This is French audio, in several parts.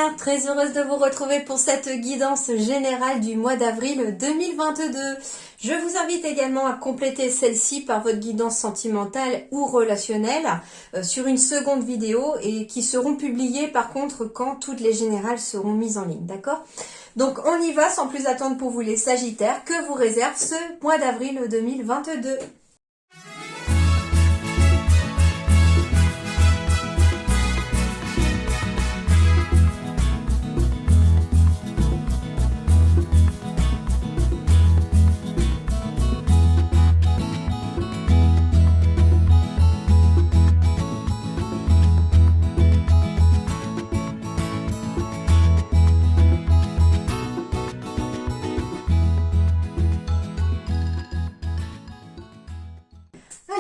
Sagittaire, très heureuse de vous retrouver pour cette guidance générale du mois d'avril 2022. Je vous invite également à compléter celle-ci par votre guidance sentimentale ou relationnelle sur une seconde vidéo et qui seront publiées par contre quand toutes les générales seront mises en ligne, d'accord? Donc on y va sans plus attendre pour vous les Sagittaires, que vous réserve ce mois d'avril 2022.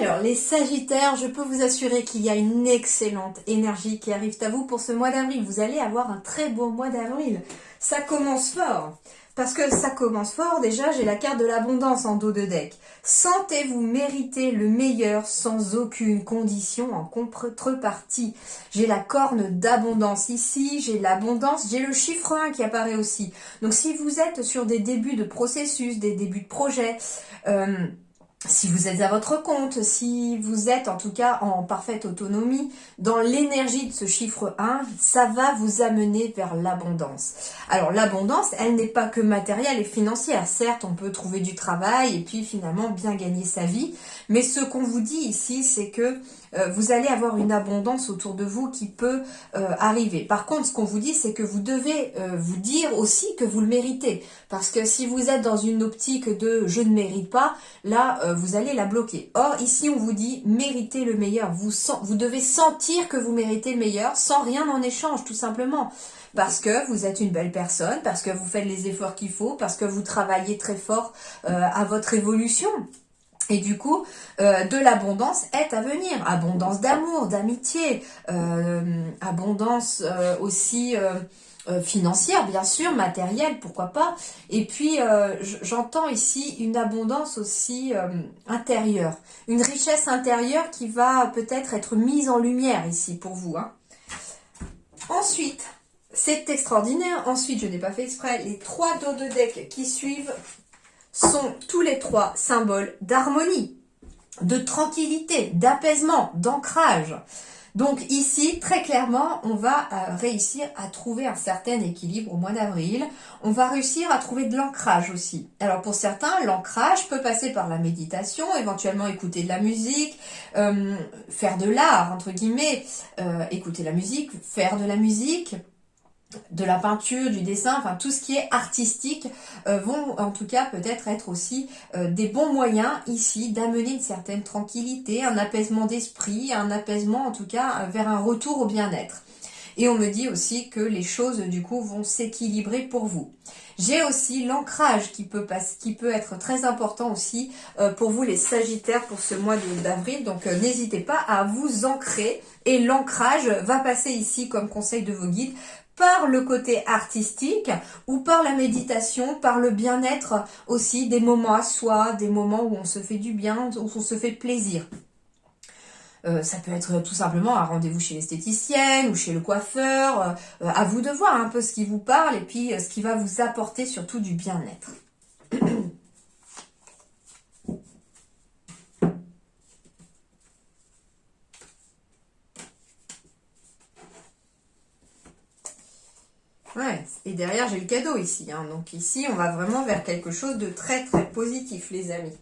Alors, les Sagittaires, je peux vous assurer qu'il y a une excellente énergie qui arrive à vous pour ce mois d'avril. Vous allez avoir un très beau mois d'avril. Ça commence fort. Parce que ça commence fort, déjà, j'ai la carte de l'abondance en dos de deck. Sentez-vous mériter le meilleur sans aucune condition en contrepartie. J'ai la corne d'abondance ici, j'ai l'abondance, j'ai le chiffre 1 qui apparaît aussi. Donc, si vous êtes sur des débuts de processus, des débuts de projet, si vous êtes à votre compte, si vous êtes en tout cas en parfaite autonomie, dans l'énergie de ce chiffre 1, ça va vous amener vers l'abondance. Alors l'abondance, elle n'est pas que matérielle et financière. Certes, on peut trouver du travail et puis finalement bien gagner sa vie. Mais ce qu'on vous dit ici, c'est que vous allez avoir une abondance autour de vous qui peut arriver. Par contre, ce qu'on vous dit, c'est que vous devez vous dire aussi que vous le méritez. Parce que si vous êtes dans une optique de « je ne mérite pas », là, vous allez la bloquer. Or, ici, on vous dit « méritez le meilleur ». Vous devez sentir que vous méritez le meilleur sans rien en échange, tout simplement. Parce que vous êtes une belle personne, parce que vous faites les efforts qu'il faut, parce que vous travaillez très fort à votre évolution. Et du coup, de l'abondance est à venir. Abondance d'amour, d'amitié, abondance aussi financière, bien sûr, matérielle, pourquoi pas. Et puis, j'entends ici une abondance aussi intérieure. Une richesse intérieure qui va peut-être être mise en lumière ici pour vous, hein. Ensuite, c'est extraordinaire. Ensuite, je n'ai pas fait exprès, les 3 dos de deck qui suivent sont tous les 3 symboles d'harmonie, de tranquillité, d'apaisement, d'ancrage. Donc ici, très clairement, on va réussir à trouver un certain équilibre au mois d'avril. On va réussir à trouver de l'ancrage aussi. Alors pour certains, l'ancrage peut passer par la méditation, éventuellement écouter de la musique, faire de l'art, entre guillemets, écouter la musique, faire de la musique, de la peinture, du dessin, enfin tout ce qui est artistique vont en tout cas peut-être être aussi des bons moyens ici d'amener une certaine tranquillité, un apaisement d'esprit, un apaisement en tout cas vers un retour au bien-être. Et on me dit aussi que les choses du coup vont s'équilibrer pour vous. J'ai aussi l'ancrage qui peut être très important aussi pour vous les Sagittaires pour ce mois d'avril. Donc n'hésitez pas à vous ancrer et l'ancrage va passer ici comme conseil de vos guides par le côté artistique ou par la méditation, par le bien-être aussi, des moments à soi, des moments où on se fait du bien, où on se fait plaisir. Ça peut être tout simplement un rendez-vous chez l'esthéticienne ou chez le coiffeur. À vous de voir un peu ce qui vous parle et puis ce qui va vous apporter surtout du bien-être. Ouais, et derrière j'ai le cadeau ici, hein. Donc ici on va vraiment vers quelque chose de très très positif les amis.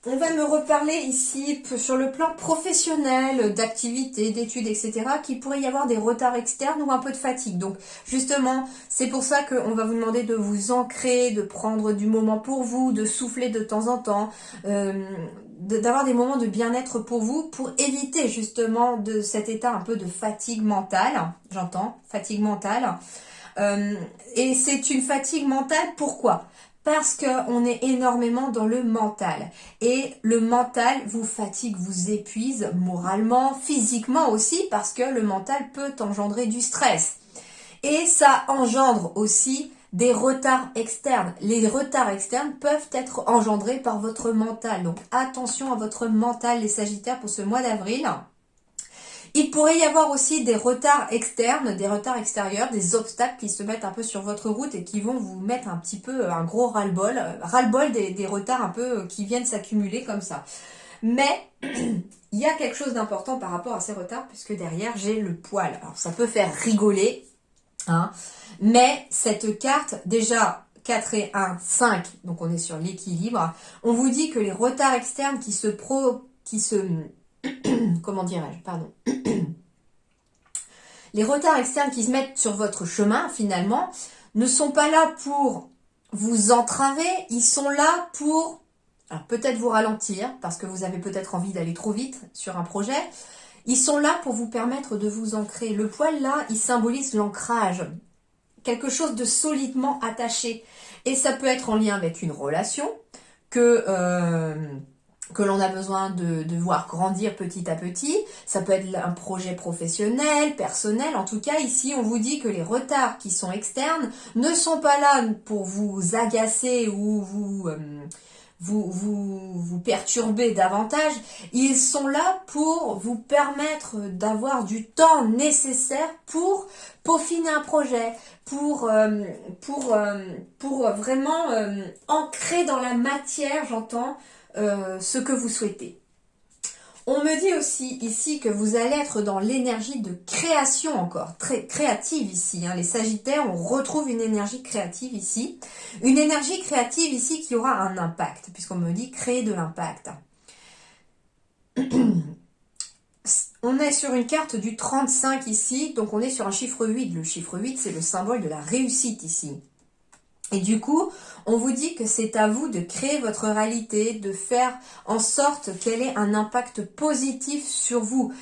On va me reparler ici sur le plan professionnel, d'activité, d'études, etc. qu'il pourrait y avoir des retards externes ou un peu de fatigue. Donc justement, c'est pour ça qu'on va vous demander de vous ancrer, de prendre du moment pour vous, de souffler de temps en temps, d'avoir des moments de bien-être pour vous, pour éviter justement de cet état un peu de fatigue mentale, j'entends, fatigue mentale. Et c'est une fatigue mentale, pourquoi ? Parce qu'on est énormément dans le mental. Et le mental vous fatigue, vous épuise moralement, physiquement aussi, parce que le mental peut engendrer du stress. Et ça engendre aussi des retards externes. Les retards externes peuvent être engendrés par votre mental. Donc attention à votre mental, les Sagittaires, pour ce mois d'avril. Il pourrait y avoir aussi des retards externes, des retards extérieurs, des obstacles qui se mettent un peu sur votre route et qui vont vous mettre un petit peu un gros ras-le-bol des retards un peu qui viennent s'accumuler comme ça. Mais il y a quelque chose d'important par rapport à ces retards, puisque derrière j'ai le poil. Alors ça peut faire rigoler, hein, mais cette carte, déjà 4 et 1, 5, donc on est sur l'équilibre. On vous dit que les retards externes comment dirais-je, pardon. Les retards externes qui se mettent sur votre chemin, finalement, ne sont pas là pour vous entraver, ils sont là pour peut-être vous ralentir, parce que vous avez peut-être envie d'aller trop vite sur un projet. Ils sont là pour vous permettre de vous ancrer. Le poil, là, il symbolise l'ancrage. Quelque chose de solidement attaché. Et ça peut être en lien avec une relation que l'on a besoin de voir grandir petit à petit. Ça peut être un projet professionnel, personnel. En tout cas, ici, on vous dit que les retards qui sont externes ne sont pas là pour vous agacer ou vous perturber davantage. Ils sont là pour vous permettre d'avoir du temps nécessaire pour peaufiner un projet, pour vraiment ancrer dans la matière, j'entends, ce que vous souhaitez. On me dit aussi ici que vous allez être dans l'énergie de création encore, très créative ici. Hein. Les Sagittaires, on retrouve une énergie créative ici. Une énergie créative ici qui aura un impact, puisqu'on me dit créer de l'impact. On est sur une carte du 35 ici, donc on est sur un chiffre 8. Le chiffre 8, c'est le symbole de la réussite ici. Et du coup, on vous dit que c'est à vous de créer votre réalité, de faire en sorte qu'elle ait un impact positif sur vous.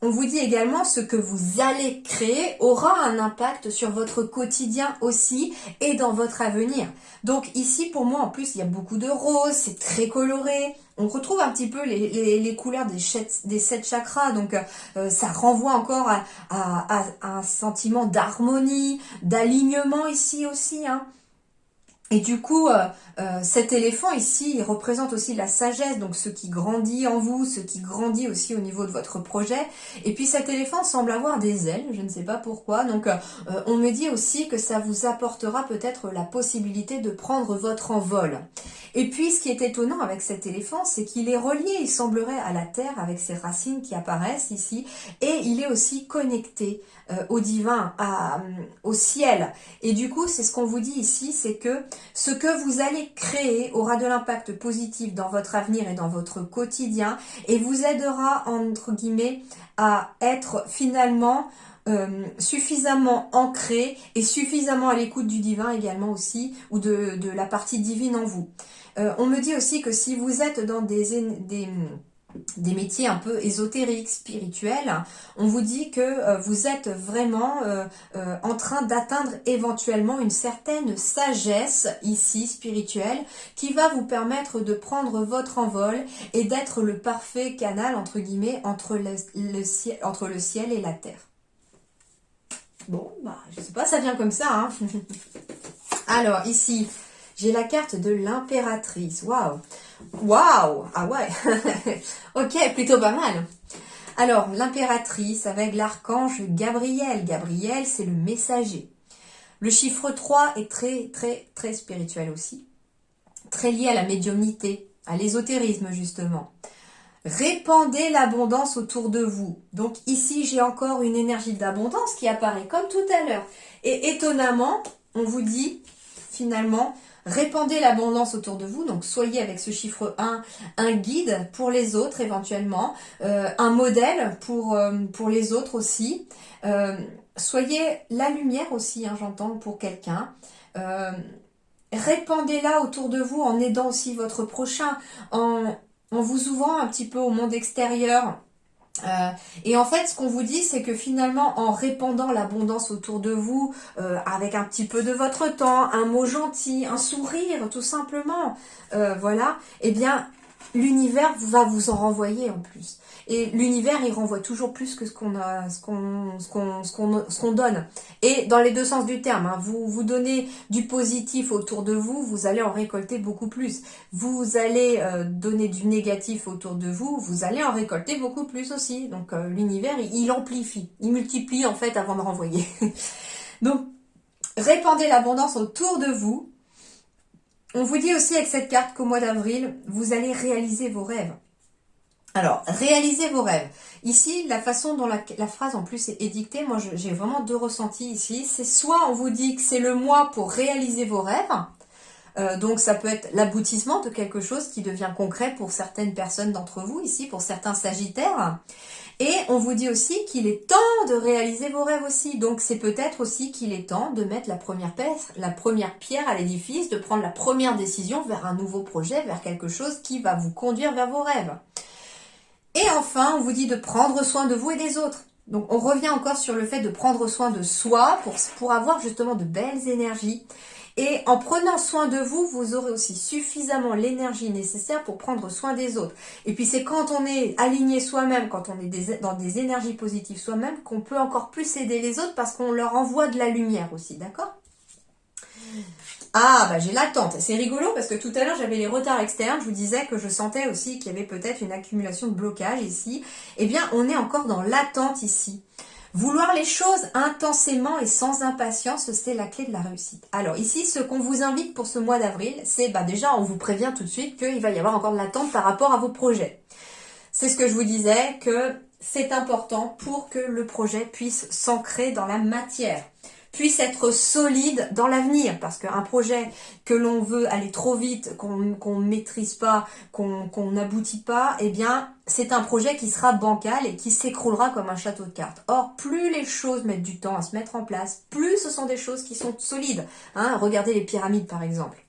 On vous dit également ce que vous allez créer aura un impact sur votre quotidien aussi et dans votre avenir. Donc ici, pour moi, en plus, il y a beaucoup de roses, c'est très coloré. On retrouve un petit peu les couleurs des 7 chakras, donc ça renvoie encore à un sentiment d'harmonie, d'alignement ici aussi, hein. Et du coup, cet éléphant ici, il représente aussi la sagesse, donc ce qui grandit en vous, ce qui grandit aussi au niveau de votre projet. Et puis cet éléphant semble avoir des ailes, je ne sais pas pourquoi. Donc on me dit aussi que ça vous apportera peut-être la possibilité de prendre votre envol. Et puis ce qui est étonnant avec cet éléphant, c'est qu'il est relié, il semblerait, à la terre avec ses racines qui apparaissent ici. Et il est aussi connecté au divin, au ciel. Et du coup, c'est ce qu'on vous dit ici, c'est que ce que vous allez créer aura de l'impact positif dans votre avenir et dans votre quotidien et vous aidera, entre guillemets, à être finalement suffisamment ancré et suffisamment à l'écoute du divin également aussi, ou de la partie divine en vous. On me dit aussi que si vous êtes dans des métiers un peu ésotériques, spirituels, on vous dit que vous êtes vraiment en train d'atteindre éventuellement une certaine sagesse ici spirituelle qui va vous permettre de prendre votre envol et d'être le parfait canal entre guillemets entre le ciel et la terre. Bon, bah je sais pas, ça vient comme ça, hein. Alors ici, j'ai la carte de l'impératrice. Waouh! Waouh! Ah ouais! Ok, plutôt pas mal. Alors, l'impératrice avec l'archange Gabriel. Gabriel, c'est le messager. Le chiffre 3 est très, très, très spirituel aussi. Très lié à la médiumnité, à l'ésotérisme justement. Répandez l'abondance autour de vous. Donc ici, j'ai encore une énergie d'abondance qui apparaît comme tout à l'heure. Et étonnamment, on vous dit finalement, répandez l'abondance autour de vous. Donc soyez avec ce chiffre 1 un guide pour les autres éventuellement, un modèle pour les autres aussi. Soyez la lumière aussi, hein, j'entends, pour quelqu'un. Répandez-la autour de vous en aidant aussi votre prochain, en vous ouvrant un petit peu au monde extérieur. Et en fait, ce qu'on vous dit, c'est que finalement, en répandant l'abondance autour de vous, avec un petit peu de votre temps, un mot gentil, un sourire, tout simplement, voilà, eh bien, l'univers va vous en renvoyer en plus. Et l'univers, il renvoie toujours plus que ce qu'on donne. Et dans les deux sens du terme, hein, vous donnez du positif autour de vous, vous allez en récolter beaucoup plus. Vous allez donner du négatif autour de vous, vous allez en récolter beaucoup plus aussi. Donc l'univers, il amplifie, il multiplie en fait avant de renvoyer. Donc, répandez l'abondance autour de vous. On vous dit aussi avec cette carte qu'au mois d'avril, vous allez réaliser vos rêves. Alors, réaliser vos rêves. Ici, la façon dont la phrase en plus est dictée, moi j'ai vraiment deux ressentis ici. C'est soit on vous dit que c'est le mois pour réaliser vos rêves, donc ça peut être l'aboutissement de quelque chose qui devient concret pour certaines personnes d'entre vous ici, pour certains sagittaires. Et on vous dit aussi qu'il est temps de réaliser vos rêves aussi. Donc c'est peut-être aussi qu'il est temps de mettre la première pierre à l'édifice, de prendre la première décision vers un nouveau projet, vers quelque chose qui va vous conduire vers vos rêves. Et enfin, on vous dit de prendre soin de vous et des autres. Donc on revient encore sur le fait de prendre soin de soi pour avoir justement de belles énergies. Et en prenant soin de vous, vous aurez aussi suffisamment l'énergie nécessaire pour prendre soin des autres. Et puis c'est quand on est aligné soi-même, quand on est dans des énergies positives soi-même, qu'on peut encore plus aider les autres parce qu'on leur envoie de la lumière aussi, d'accord ? Ah, bah j'ai l'attente. C'est rigolo parce que tout à l'heure, j'avais les retards externes. Je vous disais que je sentais aussi qu'il y avait peut-être une accumulation de blocage ici. Eh bien, on est encore dans l'attente ici. Vouloir les choses intensément et sans impatience, c'est la clé de la réussite. Alors ici, ce qu'on vous invite pour ce mois d'avril, c'est déjà, on vous prévient tout de suite qu'il va y avoir encore de l'attente par rapport à vos projets. C'est ce que je vous disais, que c'est important pour que le projet puisse s'ancrer dans la matière, puisse être solide dans l'avenir, parce qu'un projet que l'on veut aller trop vite, qu'on ne maîtrise pas, qu'on n'aboutit pas, eh bien, c'est un projet qui sera bancal et qui s'écroulera comme un château de cartes. Or, plus les choses mettent du temps à se mettre en place, plus ce sont des choses qui sont solides. Hein, regardez les pyramides, par exemple.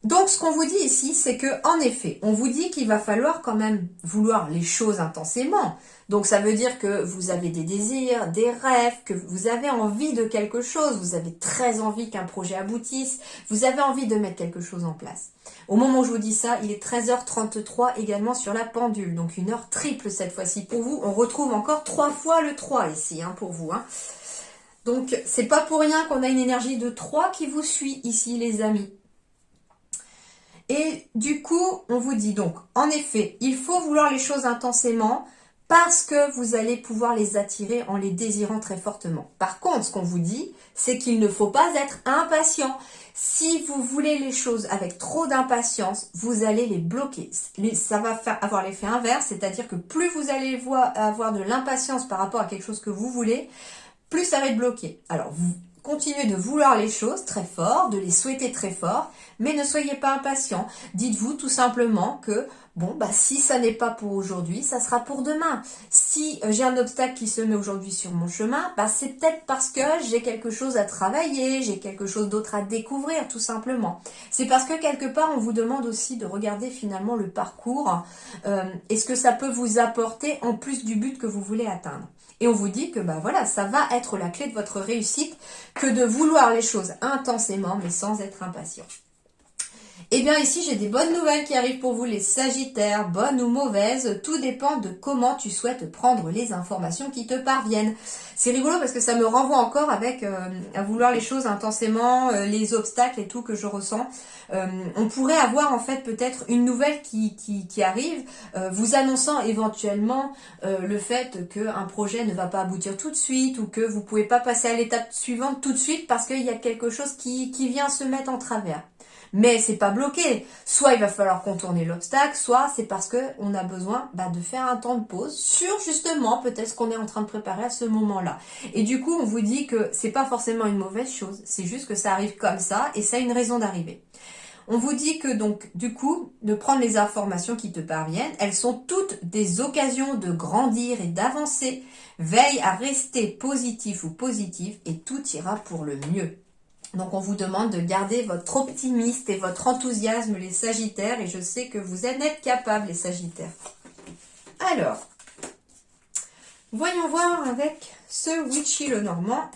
Donc, ce qu'on vous dit ici, c'est que, en effet, on vous dit qu'il va falloir quand même vouloir les choses intensément. Donc, ça veut dire que vous avez des désirs, des rêves, que vous avez envie de quelque chose, vous avez très envie qu'un projet aboutisse, vous avez envie de mettre quelque chose en place. Au moment où je vous dis ça, il est 13h33 également sur la pendule, donc une heure triple cette fois-ci pour vous. On retrouve encore 3 fois le 3 ici, hein, pour vous. Hein. Donc, c'est pas pour rien qu'on a une énergie de 3 qui vous suit ici, les amis. Et du coup, on vous dit donc, en effet, il faut vouloir les choses intensément parce que vous allez pouvoir les attirer en les désirant très fortement. Par contre, ce qu'on vous dit, c'est qu'il ne faut pas être impatient. Si vous voulez les choses avec trop d'impatience, vous allez les bloquer. Ça va avoir l'effet inverse, c'est-à-dire que plus vous allez avoir de l'impatience par rapport à quelque chose que vous voulez, plus ça va être bloqué. Alors, vous continuez de vouloir les choses très fort, de les souhaiter très fort, mais ne soyez pas impatient. Dites-vous tout simplement que, bon, si ça n'est pas pour aujourd'hui, ça sera pour demain. Si j'ai un obstacle qui se met aujourd'hui sur mon chemin, c'est peut-être parce que j'ai quelque chose à travailler, j'ai quelque chose d'autre à découvrir, tout simplement. C'est parce que quelque part, on vous demande aussi de regarder finalement le parcours et ce que ça peut vous apporter en plus du but que vous voulez atteindre. Et on vous dit que voilà, ça va être la clé de votre réussite que de vouloir les choses intensément, mais sans être impatient. Eh bien ici, j'ai des bonnes nouvelles qui arrivent pour vous, les Sagittaires, bonnes ou mauvaises, tout dépend de comment tu souhaites prendre les informations qui te parviennent. C'est rigolo parce que ça me renvoie encore avec à vouloir les choses intensément, les obstacles et tout que je ressens. On pourrait avoir en fait peut-être une nouvelle qui arrive, vous annonçant éventuellement le fait qu'un projet ne va pas aboutir tout de suite ou que vous ne pouvez pas passer à l'étape suivante tout de suite parce qu'il y a quelque chose qui vient se mettre en travers. Mais c'est pas bloqué. Soit il va falloir contourner l'obstacle, soit c'est parce que on a besoin de faire un temps de pause sur justement peut-être ce qu'on est en train de préparer à ce moment-là. Et du coup, on vous dit que c'est pas forcément une mauvaise chose, c'est juste que ça arrive comme ça et ça a une raison d'arriver. On vous dit que donc, du coup, de prendre les informations qui te parviennent, elles sont toutes des occasions de grandir et d'avancer. Veille à rester positif ou positive et tout ira pour le mieux. Donc on vous demande de garder votre optimisme et votre enthousiasme, les Sagittaires, et je sais que vous en êtes capables, les Sagittaires. Alors, voyons voir avec ce Witchy le Normand.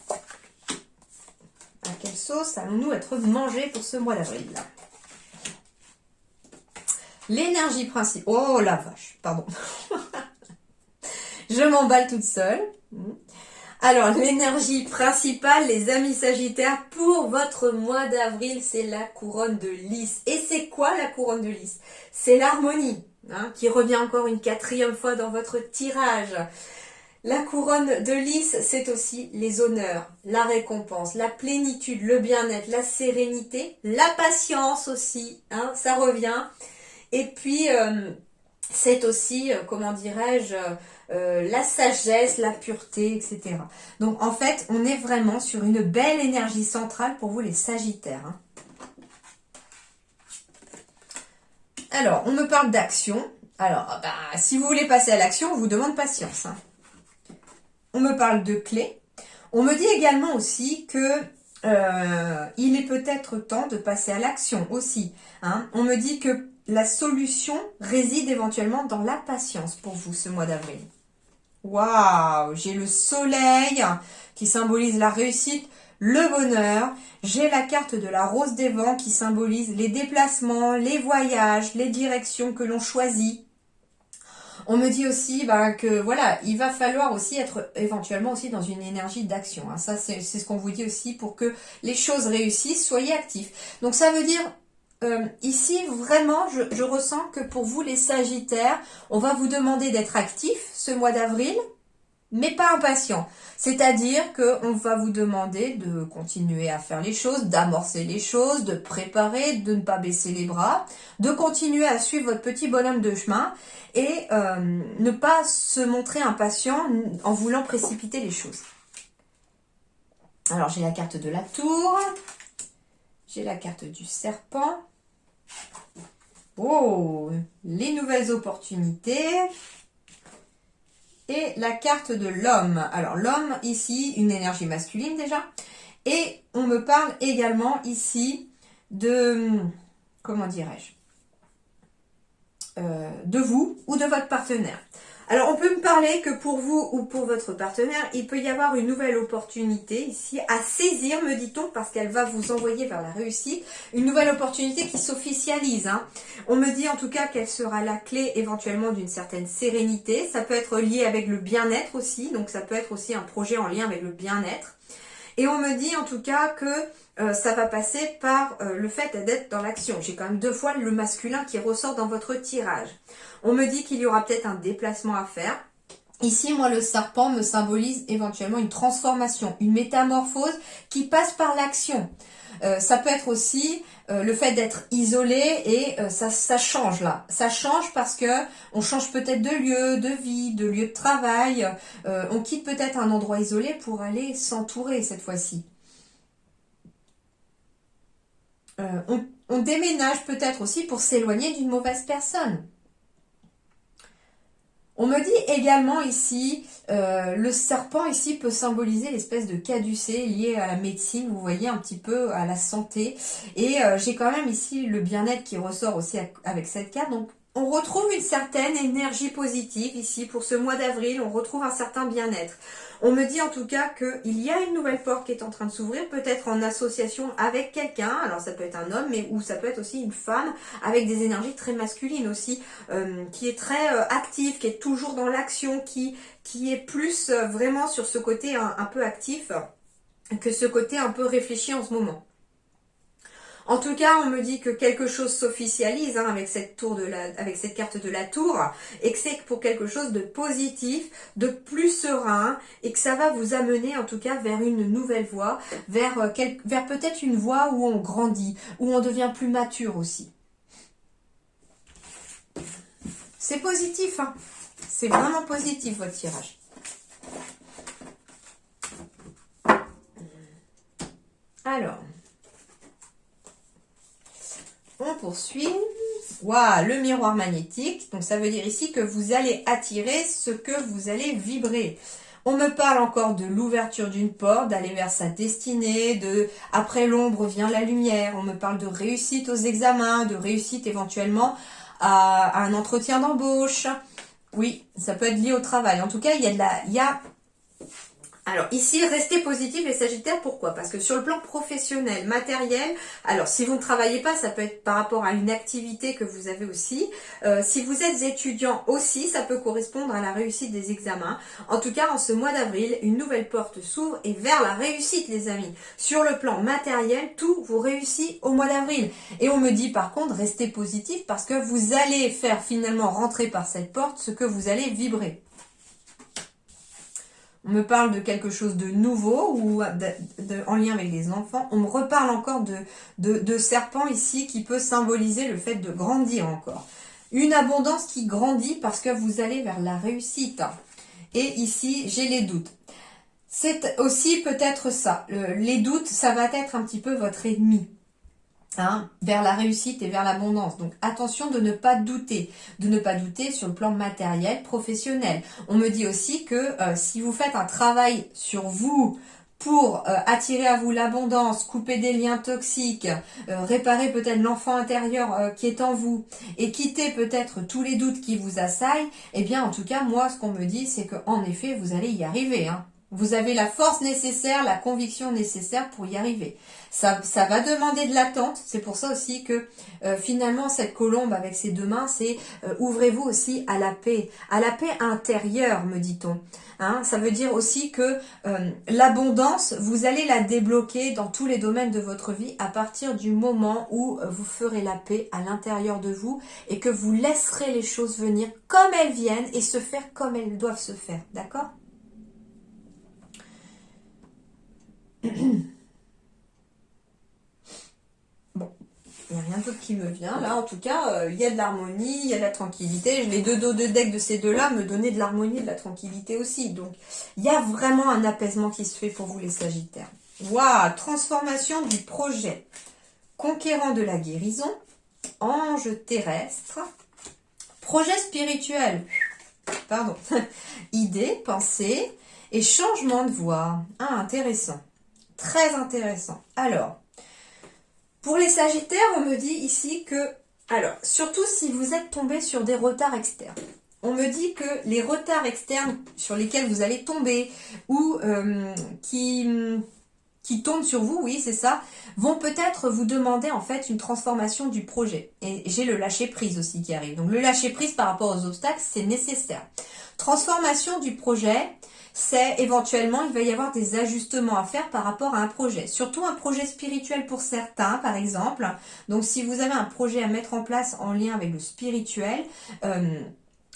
À quelle sauce allons-nous être mangés pour ce mois d'avril ? L'énergie principale... Oh la vache, pardon. Je m'emballe toute seule. Alors, l'énergie principale, les amis Sagittaires, pour votre mois d'avril, c'est la couronne de Lys. Et c'est quoi la couronne de Lys? C'est l'harmonie, hein, qui revient encore une 4e fois dans votre tirage. La couronne de Lys, c'est aussi les honneurs, la récompense, la plénitude, le bien-être, la sérénité, la patience aussi, hein, ça revient. Et puis, c'est aussi, comment dirais-je, la sagesse, la pureté, etc. Donc, en fait, on est vraiment sur une belle énergie centrale pour vous, les Sagittaires. Hein. Alors, on me parle d'action. Alors, bah, si vous voulez passer à l'action, on vous demande patience. Hein. On me parle de clés. On me dit également aussi que il est peut-être temps de passer à l'action aussi. Hein. On me dit que la solution réside éventuellement dans la patience pour vous ce mois d'avril. Waouh, j'ai le soleil qui symbolise la réussite, le bonheur. J'ai la carte de la rose des vents qui symbolise les déplacements, les voyages, les directions que l'on choisit. On me dit aussi que voilà, il va falloir aussi être éventuellement aussi dans une énergie d'action. Hein. Ça, c'est ce qu'on vous dit aussi pour que les choses réussissent, soyez actifs. Donc ça veut dire, ici vraiment, je ressens que pour vous les Sagittaires, on va vous demander d'être actifs ce mois d'avril, mais pas impatient. C'est-à-dire qu'on va vous demander de continuer à faire les choses, d'amorcer les choses, de préparer, de ne pas baisser les bras, de continuer à suivre votre petit bonhomme de chemin et ne pas se montrer impatient en voulant précipiter les choses. Alors, j'ai la carte de la tour, j'ai la carte du serpent. Oh, les nouvelles opportunités. Et la carte de l'homme. Alors l'homme ici, une énergie masculine déjà. Et on me parle également ici de, comment dirais-je, de vous ou de votre partenaire. Alors on peut me parler que pour vous ou pour votre partenaire, il peut y avoir une nouvelle opportunité ici à saisir, me dit-on, parce qu'elle va vous envoyer vers la réussite. Une nouvelle opportunité qui s'officialise. Hein. On me dit en tout cas qu'elle sera la clé éventuellement d'une certaine sérénité. Ça peut être lié avec le bien-être aussi, donc ça peut être aussi un projet en lien avec le bien-être. Et on me dit en tout cas que ça va passer par le fait d'être dans l'action. J'ai quand même 2 fois le masculin qui ressort dans votre tirage. On me dit qu'il y aura peut-être un déplacement à faire. Ici, moi, le serpent me symbolise éventuellement une transformation, une métamorphose qui passe par l'action. Ça peut être aussi le fait d'être isolé et ça change là. Ça change parce que on change peut-être de lieu, de vie, de lieu de travail. On quitte peut-être un endroit isolé pour aller s'entourer cette fois-ci. On déménage peut-être aussi pour s'éloigner d'une mauvaise personne. On me dit également ici, le serpent ici peut symboliser l'espèce de caducée liée à la médecine, vous voyez, un petit peu à la santé. Et j'ai quand même ici le bien-être qui ressort aussi avec cette carte. Donc on retrouve une certaine énergie positive ici pour ce mois d'avril, on retrouve un certain bien-être. On me dit en tout cas qu'il y a une nouvelle porte qui est en train de s'ouvrir, peut-être en association avec quelqu'un, alors ça peut être un homme, mais ou ça peut être aussi une femme avec des énergies très masculines aussi, qui est très active, qui est toujours dans l'action, qui est plus vraiment sur ce côté un peu actif que ce côté un peu réfléchi en ce moment. En tout cas, on me dit que quelque chose s'officialise avec cette carte de la tour et que c'est pour quelque chose de positif, de plus serein et que ça va vous amener en tout cas vers une nouvelle voie, vers peut-être une voie où on grandit, où on devient plus mature aussi. C'est positif, hein. C'est vraiment positif votre tirage. Alors... on poursuit. Waouh, le miroir magnétique. Donc ça veut dire ici que vous allez attirer ce que vous allez vibrer. On me parle encore de l'ouverture d'une porte, d'aller vers sa destinée, de après l'ombre vient la lumière. On me parle de réussite aux examens, de réussite éventuellement à un entretien d'embauche. Oui, ça peut être lié au travail. En tout cas, il y a Alors ici, restez positif les Sagittaires, pourquoi? Parce que sur le plan professionnel, matériel, alors si vous ne travaillez pas, ça peut être par rapport à une activité que vous avez aussi. Si vous êtes étudiant aussi, ça peut correspondre à la réussite des examens. En tout cas, en ce mois d'avril, une nouvelle porte s'ouvre et vers la réussite les amis. Sur le plan matériel, tout vous réussit au mois d'avril. Et on me dit par contre, restez positif parce que vous allez faire finalement rentrer par cette porte ce que vous allez vibrer. On me parle de quelque chose de nouveau ou en lien avec les enfants. On me reparle encore de serpent ici qui peut symboliser le fait de grandir encore. Une abondance qui grandit parce que vous allez vers la réussite. Et ici, j'ai les doutes. C'est aussi peut-être ça. Les doutes, ça va être un petit peu votre ennemi. Vers la réussite et vers l'abondance. Donc attention de ne pas douter sur le plan matériel, professionnel. On me dit aussi que si vous faites un travail sur vous pour attirer à vous l'abondance, couper des liens toxiques, réparer peut-être l'enfant intérieur qui est en vous et quitter peut-être tous les doutes qui vous assaillent, eh bien en tout cas moi ce qu'on me dit c'est qu'en effet vous allez y arriver. Vous avez la force nécessaire, la conviction nécessaire pour y arriver. Ça va demander de l'attente. C'est pour ça aussi que finalement cette colombe avec ses deux mains, c'est ouvrez-vous aussi à la paix intérieure, me dit-on. Ça veut dire aussi que l'abondance, vous allez la débloquer dans tous les domaines de votre vie à partir du moment où vous ferez la paix à l'intérieur de vous et que vous laisserez les choses venir comme elles viennent et se faire comme elles doivent se faire. D'accord ? Bon, il n'y a rien d'autre qui me vient. Là, en tout cas, il y a de l'harmonie, il y a de la tranquillité. Les deux dos de deck de ces deux-là me donnaient de l'harmonie et de la tranquillité aussi. Donc, il y a vraiment un apaisement qui se fait pour vous, les Sagittaires. Waouh, transformation du projet. Conquérant de la guérison. Ange terrestre. Projet spirituel. Pardon. Idée, pensée et changement de voix. Intéressant. Très intéressant. Alors, pour les Sagittaires, on me dit ici que, alors, surtout si vous êtes tombé sur des retards externes, on me dit que les retards externes sur lesquels vous allez tomber ou qui tombent sur vous, oui, c'est ça, vont peut-être vous demander en fait une transformation du projet. Et j'ai le lâcher-prise aussi qui arrive. Donc le lâcher-prise par rapport aux obstacles, c'est nécessaire. Transformation du projet, c'est éventuellement, il va y avoir des ajustements à faire par rapport à un projet. Surtout un projet spirituel pour certains, par exemple. Donc si vous avez un projet à mettre en place en lien avec le spirituel,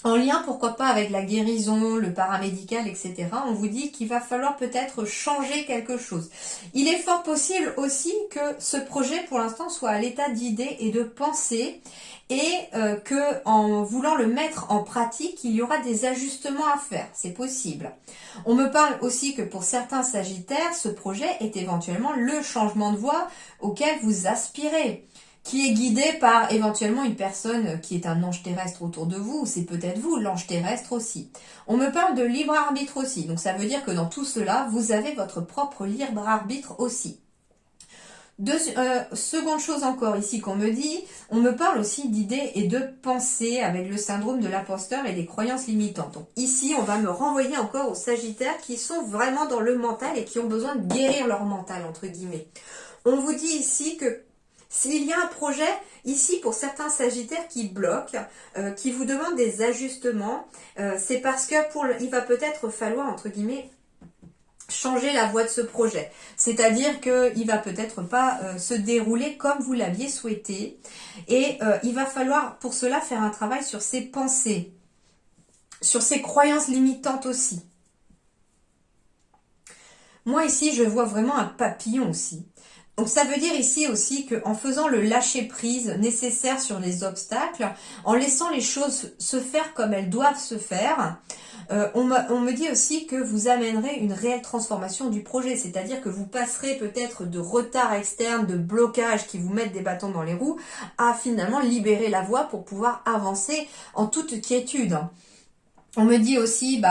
en lien, pourquoi pas, avec la guérison, le paramédical, etc. On vous dit qu'il va falloir peut-être changer quelque chose. Il est fort possible aussi que ce projet, pour l'instant, soit à l'état d'idée et de pensée et que en voulant le mettre en pratique, il y aura des ajustements à faire. C'est possible. On me parle aussi que pour certains Sagittaires, ce projet est éventuellement le changement de voie auquel vous aspirez, qui est guidé par éventuellement une personne qui est un ange terrestre autour de vous, ou c'est peut-être vous, l'ange terrestre aussi. On me parle de libre arbitre aussi, donc ça veut dire que dans tout cela, vous avez votre propre libre arbitre aussi. Seconde chose encore ici qu'on me dit, on me parle aussi d'idées et de pensées avec le syndrome de l'imposteur et des croyances limitantes. Donc ici, on va me renvoyer encore aux Sagittaires qui sont vraiment dans le mental et qui ont besoin de guérir leur mental, entre guillemets. On vous dit ici que s'il y a un projet, ici, pour certains Sagittaires qui bloquent, qui vous demandent des ajustements, c'est parce que il va peut-être falloir, entre guillemets, changer la voie de ce projet. C'est-à-dire qu'il va peut-être pas se dérouler comme vous l'aviez souhaité. Et il va falloir, pour cela, faire un travail sur ses pensées, sur ses croyances limitantes aussi. Moi, ici, je vois vraiment un papillon aussi. Donc ça veut dire ici aussi qu'en faisant le lâcher-prise nécessaire sur les obstacles, en laissant les choses se faire comme elles doivent se faire, on me dit aussi que vous amènerez une réelle transformation du projet, c'est-à-dire que vous passerez peut-être de retard externe, de blocage qui vous mettent des bâtons dans les roues, à finalement libérer la voie pour pouvoir avancer en toute quiétude. On me dit aussi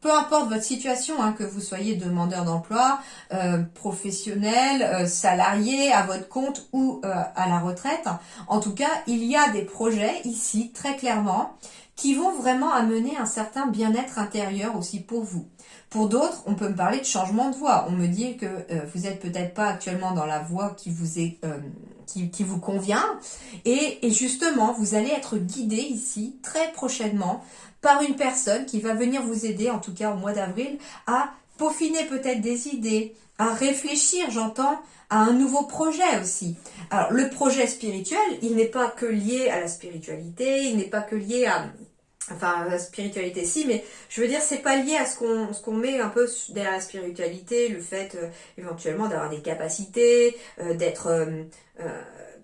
peu importe votre situation, hein, que vous soyez demandeur d'emploi, professionnel, salarié, à votre compte ou à la retraite. En tout cas, il y a des projets ici, très clairement, qui vont vraiment amener un certain bien-être intérieur aussi pour vous. Pour d'autres, on peut me parler de changement de voie. On me dit que vous n'êtes peut-être pas actuellement dans la voie qui vous est qui vous convient. Et justement, vous allez être guidé ici très prochainement par une personne qui va venir vous aider, en tout cas au mois d'avril, à peaufiner peut-être des idées, à réfléchir, j'entends, à un nouveau projet aussi. Alors, le projet spirituel, il n'est pas que lié à la spiritualité, il n'est pas que lié à... Enfin, la spiritualité, si, mais je veux dire, c'est pas lié à ce qu'on met un peu derrière la spiritualité, le fait éventuellement d'avoir des capacités, d'être,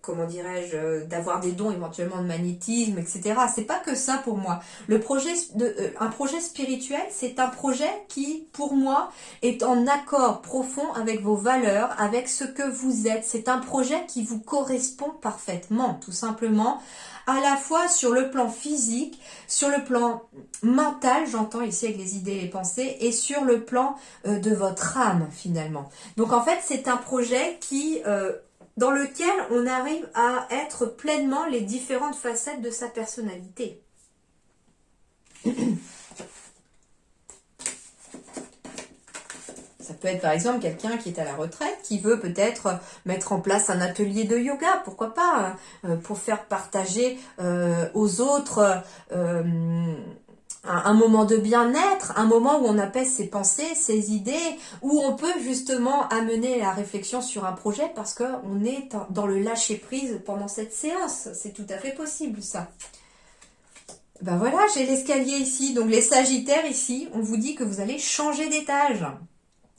comment dirais-je, d'avoir des dons éventuellement de magnétisme, etc. C'est pas que ça pour moi. Un projet spirituel, c'est un projet qui, pour moi, est en accord profond avec vos valeurs, avec ce que vous êtes. C'est un projet qui vous correspond parfaitement, tout simplement. À la fois sur le plan physique, sur le plan mental, j'entends ici avec les idées et les pensées, et sur le plan de votre âme finalement. Donc en fait, c'est un projet dans lequel on arrive à être pleinement les différentes facettes de sa personnalité. Ça peut être par exemple quelqu'un qui est à la retraite, qui veut peut-être mettre en place un atelier de yoga, pourquoi pas, pour faire partager aux autres un moment de bien-être, un moment où on apaise ses pensées, ses idées, où on peut justement amener la réflexion sur un projet parce qu'on est dans le lâcher-prise pendant cette séance. C'est tout à fait possible ça. Ben voilà, j'ai l'escalier ici, donc les sagittaires ici, on vous dit que vous allez changer d'étage.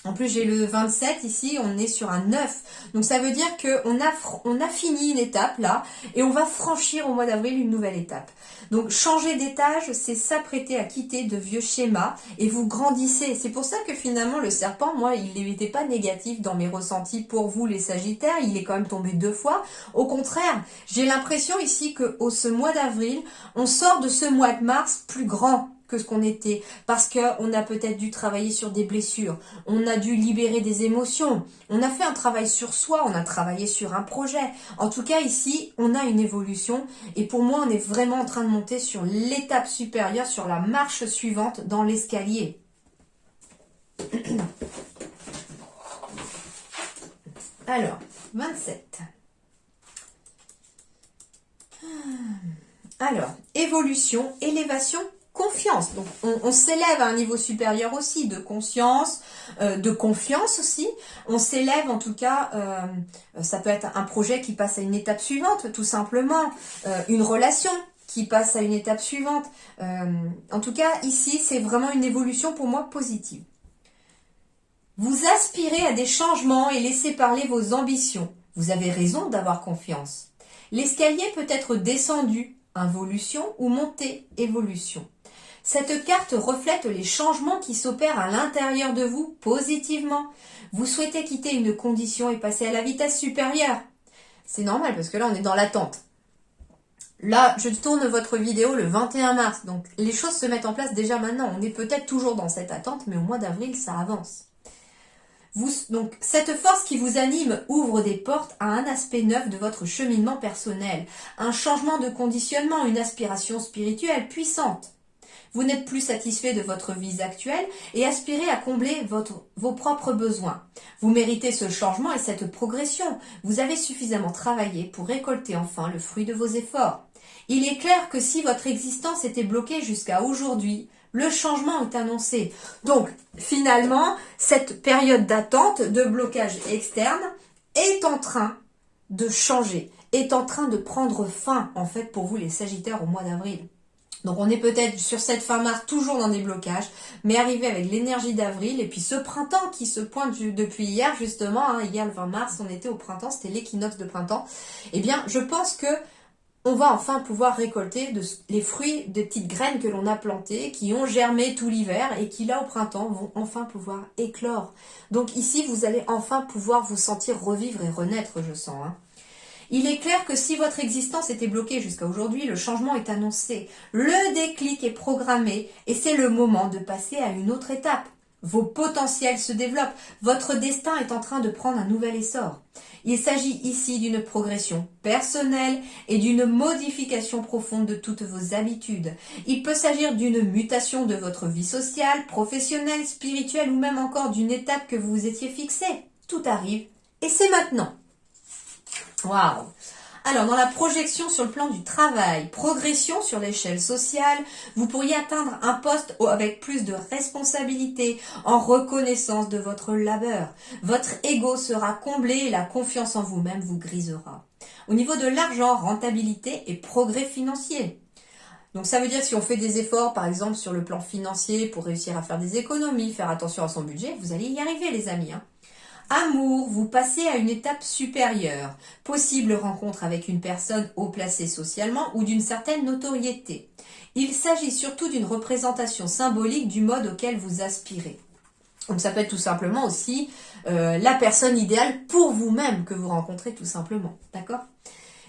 En plus, j'ai le 27 ici, on est sur un 9. Donc, ça veut dire qu'on a fini une étape là et on va franchir au mois d'avril une nouvelle étape. Donc, changer d'étage, c'est s'apprêter à quitter de vieux schémas et vous grandissez. C'est pour ça que finalement, le serpent, moi, il n'était pas négatif dans mes ressentis pour vous, les sagittaires. Il est quand même tombé 2 fois. Au contraire, j'ai l'impression ici que ce mois d'avril, on sort de ce mois de mars plus grand que ce qu'on était, parce qu'on a peut-être dû travailler sur des blessures, on a dû libérer des émotions, on a fait un travail sur soi, on a travaillé sur un projet. En tout cas, ici, on a une évolution, et pour moi, on est vraiment en train de monter sur l'étape supérieure, sur la marche suivante dans l'escalier. Alors, 27. Alors, évolution, élévation, confiance. Donc, on s'élève à un niveau supérieur aussi, de conscience, de confiance aussi. On s'élève, en tout cas, ça peut être un projet qui passe à une étape suivante, tout simplement. Une relation qui passe à une étape suivante. En tout cas, ici, c'est vraiment une évolution pour moi positive. Vous aspirez à des changements et laissez parler vos ambitions. Vous avez raison d'avoir confiance. L'escalier peut être descendu, involution, ou monté, évolution. Cette carte reflète les changements qui s'opèrent à l'intérieur de vous positivement. Vous souhaitez quitter une condition et passer à la vitesse supérieure. C'est normal parce que là, on est dans l'attente. Là, je tourne votre vidéo le 21 mars, donc les choses se mettent en place déjà maintenant. On est peut-être toujours dans cette attente, mais au mois d'avril, ça avance. Donc, cette force qui vous anime ouvre des portes à un aspect neuf de votre cheminement personnel, un changement de conditionnement, une aspiration spirituelle puissante. Vous n'êtes plus satisfait de votre vie actuelle et aspirez à combler vos propres besoins. Vous méritez ce changement et cette progression. Vous avez suffisamment travaillé pour récolter enfin le fruit de vos efforts. Il est clair que si votre existence était bloquée jusqu'à aujourd'hui, le changement est annoncé. Donc, finalement, cette période d'attente, de blocage externe, est en train de changer, est en train de prendre fin, en fait, pour vous les Sagittaires au mois d'avril. Donc on est peut-être sur cette fin mars toujours dans des blocages, mais arrivé avec l'énergie d'avril et puis ce printemps qui se pointe depuis hier justement, hier le 20 mars on était au printemps, c'était l'équinoxe de printemps, eh bien je pense que on va enfin pouvoir récolter les fruits des petites graines que l'on a plantées, qui ont germé tout l'hiver et qui là au printemps vont enfin pouvoir éclore. Donc ici vous allez enfin pouvoir vous sentir revivre et renaître je sens. Il est clair que si votre existence était bloquée jusqu'à aujourd'hui, le changement est annoncé. Le déclic est programmé et c'est le moment de passer à une autre étape. Vos potentiels se développent. Votre destin est en train de prendre un nouvel essor. Il s'agit ici d'une progression personnelle et d'une modification profonde de toutes vos habitudes. Il peut s'agir d'une mutation de votre vie sociale, professionnelle, spirituelle ou même encore d'une étape que vous vous étiez fixée. Tout arrive et c'est maintenant. Waouh! Alors, dans la projection sur le plan du travail, progression sur l'échelle sociale, vous pourriez atteindre un poste avec plus de responsabilité en reconnaissance de votre labeur. Votre ego sera comblé et la confiance en vous-même vous grisera. Au niveau de l'argent, rentabilité et progrès financier. Donc ça veut dire que si on fait des efforts, par exemple sur le plan financier, pour réussir à faire des économies, faire attention à son budget, vous allez y arriver les amis, hein. Amour, vous passez à une étape supérieure. Possible rencontre avec une personne haut placée socialement ou d'une certaine notoriété. Il s'agit surtout d'une représentation symbolique du mode auquel vous aspirez. Donc ça peut être tout simplement aussi la personne idéale pour vous-même que vous rencontrez tout simplement. D'accord ?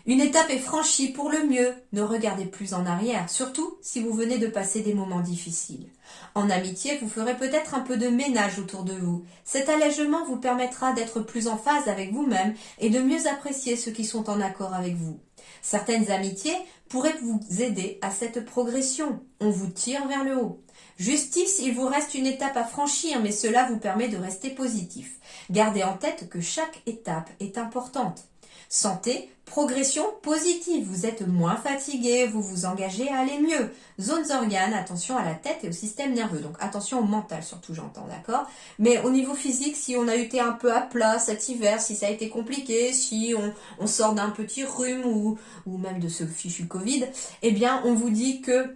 Une étape est franchie pour le mieux. Ne regardez plus en arrière, surtout si vous venez de passer des moments difficiles. En amitié, vous ferez peut-être un peu de ménage autour de vous. Cet allègement vous permettra d'être plus en phase avec vous-même et de mieux apprécier ceux qui sont en accord avec vous. Certaines amitiés pourraient vous aider à cette progression. On vous tire vers le haut. Justice, il vous reste une étape à franchir, mais cela vous permet de rester positif. Gardez en tête que chaque étape est importante. Santé, progression positive, vous êtes moins fatigué, vous vous engagez à aller mieux. Zones organes, attention à la tête et au système nerveux, donc attention au mental surtout j'entends, d'accord? Mais au niveau physique, si on a été un peu à plat cet hiver, si ça a été compliqué, si on sort d'un petit rhume ou même de ce fichu Covid, eh bien on vous dit que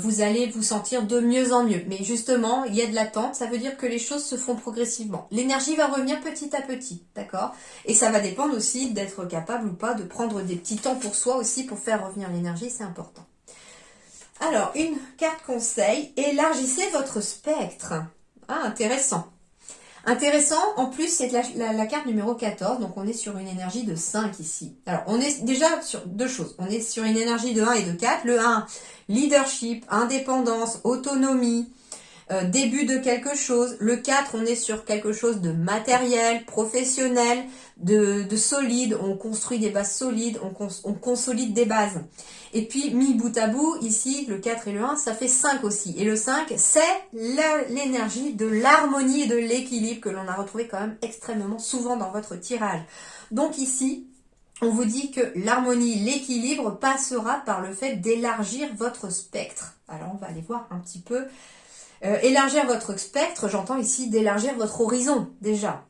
vous allez vous sentir de mieux en mieux. Mais justement, il y a de l'attente, ça veut dire que les choses se font progressivement. L'énergie va revenir petit à petit, d'accord? Et ça va dépendre aussi d'être capable ou pas de prendre des petits temps pour soi aussi pour faire revenir l'énergie, c'est important. Alors, une carte conseil, élargissez votre spectre. Ah, intéressant. Intéressant, en plus c'est la carte numéro 14, donc on est sur une énergie de 5 ici. Alors on est déjà sur deux choses, on est sur une énergie de 1 et de 4. Le 1, leadership, indépendance, autonomie, début de quelque chose. Le 4, on est sur quelque chose de matériel, professionnel, de solide, on construit des bases solides, on consolide des bases. Et puis, mis bout à bout, ici, le 4 et le 1, ça fait 5 aussi. Et le 5, c'est l'énergie de l'harmonie et de l'équilibre que l'on a retrouvé quand même extrêmement souvent dans votre tirage. Donc ici, on vous dit que l'harmonie, l'équilibre passera par le fait d'élargir votre spectre. Alors, on va aller voir un petit peu. Élargir votre spectre, j'entends ici d'élargir votre horizon, déjà.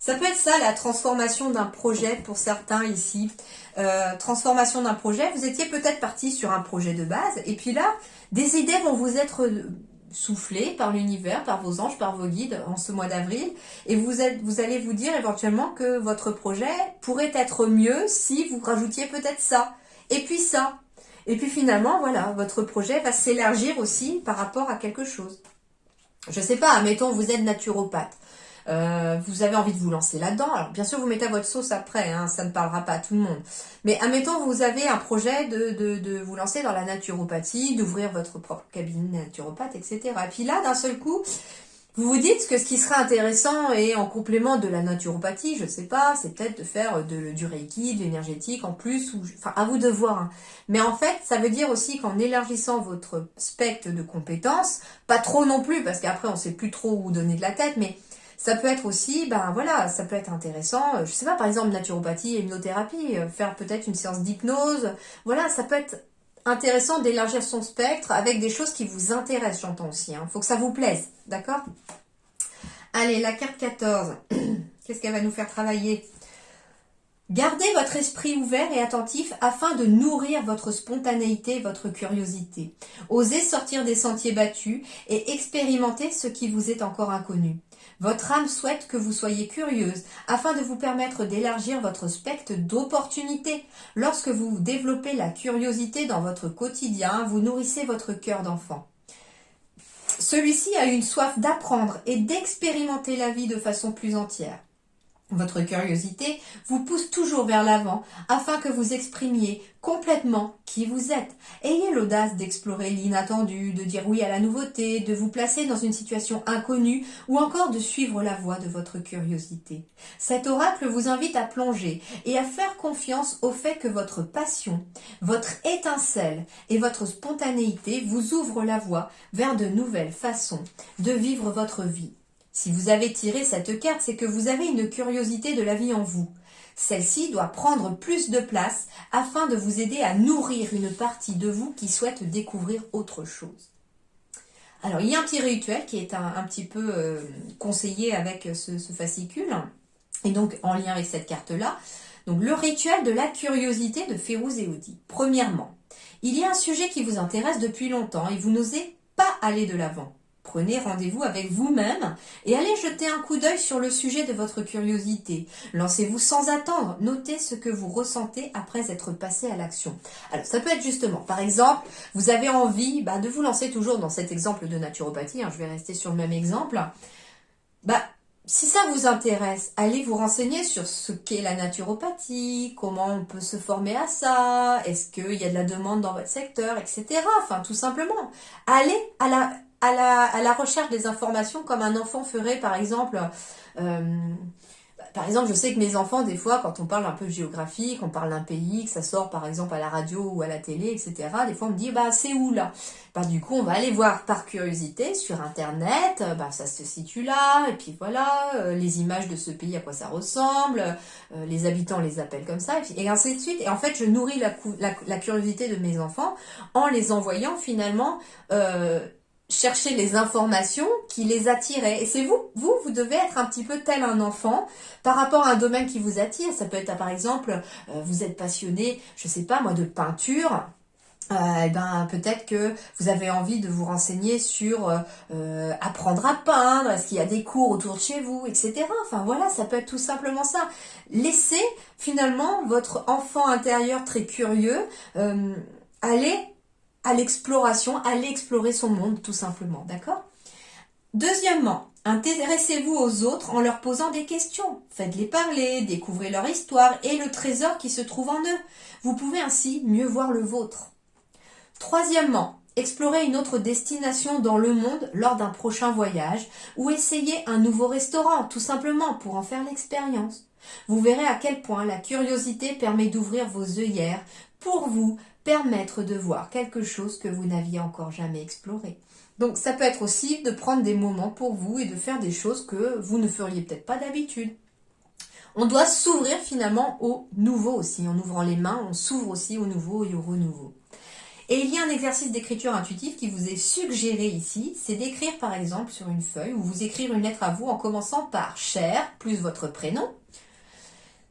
Ça peut être ça, la transformation d'un projet pour certains ici. Transformation d'un projet, vous étiez peut-être parti sur un projet de base, et puis là, des idées vont vous être soufflées par l'univers, par vos anges, par vos guides en ce mois d'avril, et vous allez vous dire éventuellement que votre projet pourrait être mieux si vous rajoutiez peut-être ça, et puis ça. Et puis finalement, voilà, votre projet va s'élargir aussi par rapport à quelque chose. Je sais pas, admettons, vous êtes naturopathe. Vous avez envie de vous lancer là-dedans. Alors bien sûr, vous mettez à votre sauce après, hein, ça ne parlera pas à tout le monde. Mais admettons, vous avez un projet de vous lancer dans la naturopathie, d'ouvrir votre propre cabinet naturopathe, etc. Et puis là, d'un seul coup, vous vous dites que ce qui serait intéressant et en complément de la naturopathie, je ne sais pas, c'est peut-être de faire du reiki, de l'énergétique en plus, enfin à vous de voir. Hein. Mais en fait, ça veut dire aussi qu'en élargissant votre spectre de compétences, pas trop non plus, parce qu'après on ne sait plus trop où donner de la tête, mais ça peut être aussi, ben voilà, ça peut être intéressant, je sais pas, par exemple naturopathie et hypnothérapie, faire peut-être une séance d'hypnose, voilà, ça peut être intéressant d'élargir son spectre avec des choses qui vous intéressent, j'entends aussi. Il faut que ça vous plaise, d'accord? Allez, la carte 14. Qu'est-ce qu'elle va nous faire travailler? Gardez votre esprit ouvert et attentif afin de nourrir votre spontanéité et votre curiosité. Osez sortir des sentiers battus et expérimenter ce qui vous est encore inconnu. Votre âme souhaite que vous soyez curieuse afin de vous permettre d'élargir votre spectre d'opportunités. Lorsque vous développez la curiosité dans votre quotidien, vous nourrissez votre cœur d'enfant. Celui-ci a une soif d'apprendre et d'expérimenter la vie de façon plus entière. Votre curiosité vous pousse toujours vers l'avant afin que vous exprimiez complètement qui vous êtes. Ayez l'audace d'explorer l'inattendu, de dire oui à la nouveauté, de vous placer dans une situation inconnue ou encore de suivre la voie de votre curiosité. Cet oracle vous invite à plonger et à faire confiance au fait que votre passion, votre étincelle et votre spontanéité vous ouvrent la voie vers de nouvelles façons de vivre votre vie. Si vous avez tiré cette carte, c'est que vous avez une curiosité de la vie en vous. Celle-ci doit prendre plus de place afin de vous aider à nourrir une partie de vous qui souhaite découvrir autre chose. Alors, il y a un petit rituel qui est un petit peu conseillé avec ce fascicule, et donc en lien avec cette carte-là. Donc, le rituel de la curiosité de Férouz Ehoudi. Premièrement, il y a un sujet qui vous intéresse depuis longtemps et vous n'osez pas aller de l'avant. Prenez rendez-vous avec vous-même et allez jeter un coup d'œil sur le sujet de votre curiosité. Lancez-vous sans attendre. Notez ce que vous ressentez après être passé à l'action. Alors, ça peut être justement, par exemple, vous avez envie de vous lancer toujours dans cet exemple de naturopathie. Je vais rester sur le même exemple. Si ça vous intéresse, allez vous renseigner sur ce qu'est la naturopathie, comment on peut se former à ça, est-ce qu'il y a de la demande dans votre secteur, etc. Enfin, tout simplement. Allez à la recherche des informations comme un enfant ferait, par exemple. Je sais que mes enfants, des fois, quand on parle un peu de géographie, qu'on parle d'un pays, que ça sort par exemple à la radio ou à la télé, etc., des fois on me dit, c'est où là? Du coup, on va aller voir par curiosité sur Internet, ça se situe là, et puis voilà, les images de ce pays, à quoi ça ressemble, les habitants les appellent comme ça, et ainsi de suite. Et en fait, je nourris la curiosité de mes enfants en les envoyant finalement chercher les informations qui les attiraient. Et c'est vous devez être un petit peu tel un enfant par rapport à un domaine qui vous attire. Ça peut être, par exemple, vous êtes passionné, je sais pas moi, de peinture. Peut-être que vous avez envie de vous renseigner sur apprendre à peindre, est-ce qu'il y a des cours autour de chez vous, etc. Enfin voilà, ça peut être tout simplement ça. Laissez finalement votre enfant intérieur très curieux aller à l'exploration, aller explorer son monde tout simplement, d'accord? Deuxièmement, intéressez-vous aux autres en leur posant des questions. Faites-les parler, découvrez leur histoire et le trésor qui se trouve en eux. Vous pouvez ainsi mieux voir le vôtre. Troisièmement, explorez une autre destination dans le monde lors d'un prochain voyage ou essayez un nouveau restaurant, tout simplement pour en faire l'expérience. Vous verrez à quel point la curiosité permet d'ouvrir vos œillères pour vous permettre de voir quelque chose que vous n'aviez encore jamais exploré. Donc ça peut être aussi de prendre des moments pour vous et de faire des choses que vous ne feriez peut-être pas d'habitude. On doit s'ouvrir finalement au nouveau aussi. En ouvrant les mains, on s'ouvre aussi au nouveau et au renouveau. Et il y a un exercice d'écriture intuitive qui vous est suggéré ici, c'est d'écrire par exemple sur une feuille ou vous écrire une lettre à vous en commençant par « cher » plus votre prénom.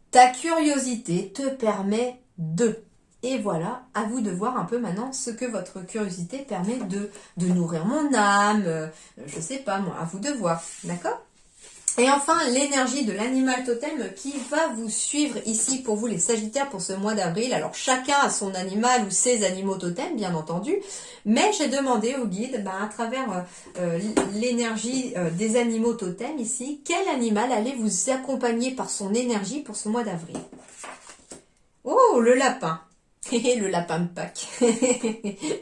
Ta curiosité te permet de... Et voilà, à vous de voir un peu maintenant ce que votre curiosité permet de nourrir mon âme, je sais pas moi, à vous de voir, d'accord? Et enfin, l'énergie de l'animal totem qui va vous suivre ici pour vous les Sagittaires pour ce mois d'avril. Alors chacun a son animal ou ses animaux totems, bien entendu, mais j'ai demandé au guide, à travers l'énergie des animaux totems ici, quel animal allait vous accompagner par son énergie pour ce mois d'avril? Oh, le lapin! Le lapin de Pâques.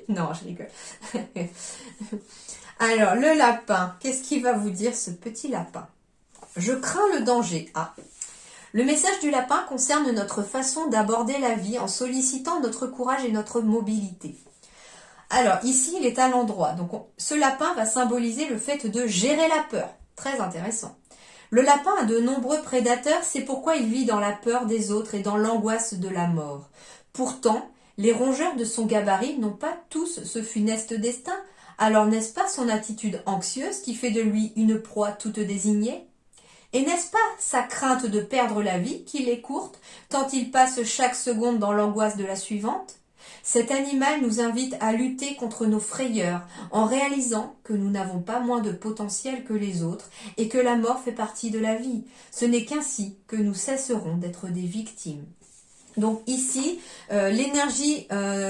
Non, je rigole. Alors, le lapin, qu'est-ce qu'il va vous dire ce petit lapin? Je crains le danger. Le message du lapin concerne notre façon d'aborder la vie en sollicitant notre courage et notre mobilité. Alors, ici, il est à l'endroit. Donc, ce lapin va symboliser le fait de gérer la peur. Très intéressant. Le lapin a de nombreux prédateurs, c'est pourquoi il vit dans la peur des autres et dans l'angoisse de la mort. Pourtant, les rongeurs de son gabarit n'ont pas tous ce funeste destin. Alors n'est-ce pas son attitude anxieuse qui fait de lui une proie toute désignée? Et n'est-ce pas sa crainte de perdre la vie qui l'écourte, tant il passe chaque seconde dans l'angoisse de la suivante? Cet animal nous invite à lutter contre nos frayeurs, en réalisant que nous n'avons pas moins de potentiel que les autres et que la mort fait partie de la vie. Ce n'est qu'ainsi que nous cesserons d'être des victimes. Donc ici, l'énergie,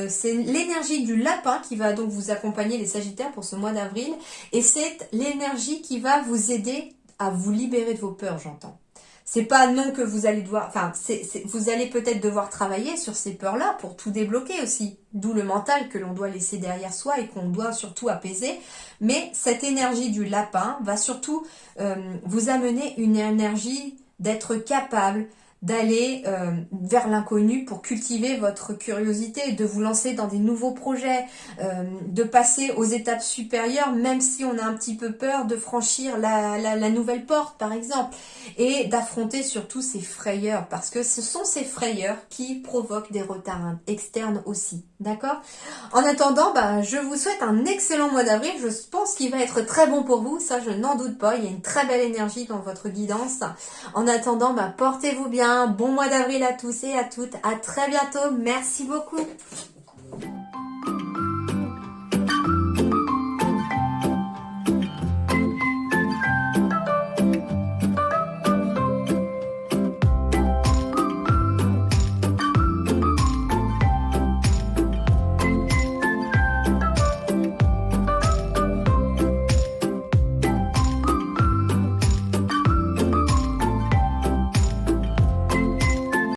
c'est l'énergie du lapin qui va donc vous accompagner les Sagittaires pour ce mois d'avril. Et c'est l'énergie qui va vous aider à vous libérer de vos peurs, j'entends. C'est pas non que vous allez devoir, enfin, vous allez peut-être devoir travailler sur ces peurs-là pour tout débloquer aussi. D'où le mental que l'on doit laisser derrière soi et qu'on doit surtout apaiser. Mais cette énergie du lapin va surtout vous amener une énergie d'être capable d'aller vers l'inconnu pour cultiver votre curiosité, de vous lancer dans des nouveaux projets, de passer aux étapes supérieures, même si on a un petit peu peur de franchir la nouvelle porte, par exemple, et d'affronter surtout ces frayeurs, parce que ce sont ces frayeurs qui provoquent des retards externes aussi, d'accord? En attendant, je vous souhaite un excellent mois d'avril, je pense qu'il va être très bon pour vous, ça je n'en doute pas, il y a une très belle énergie dans votre guidance. En attendant, portez-vous bien, bon mois d'avril à tous et à toutes, à très bientôt, merci beaucoup.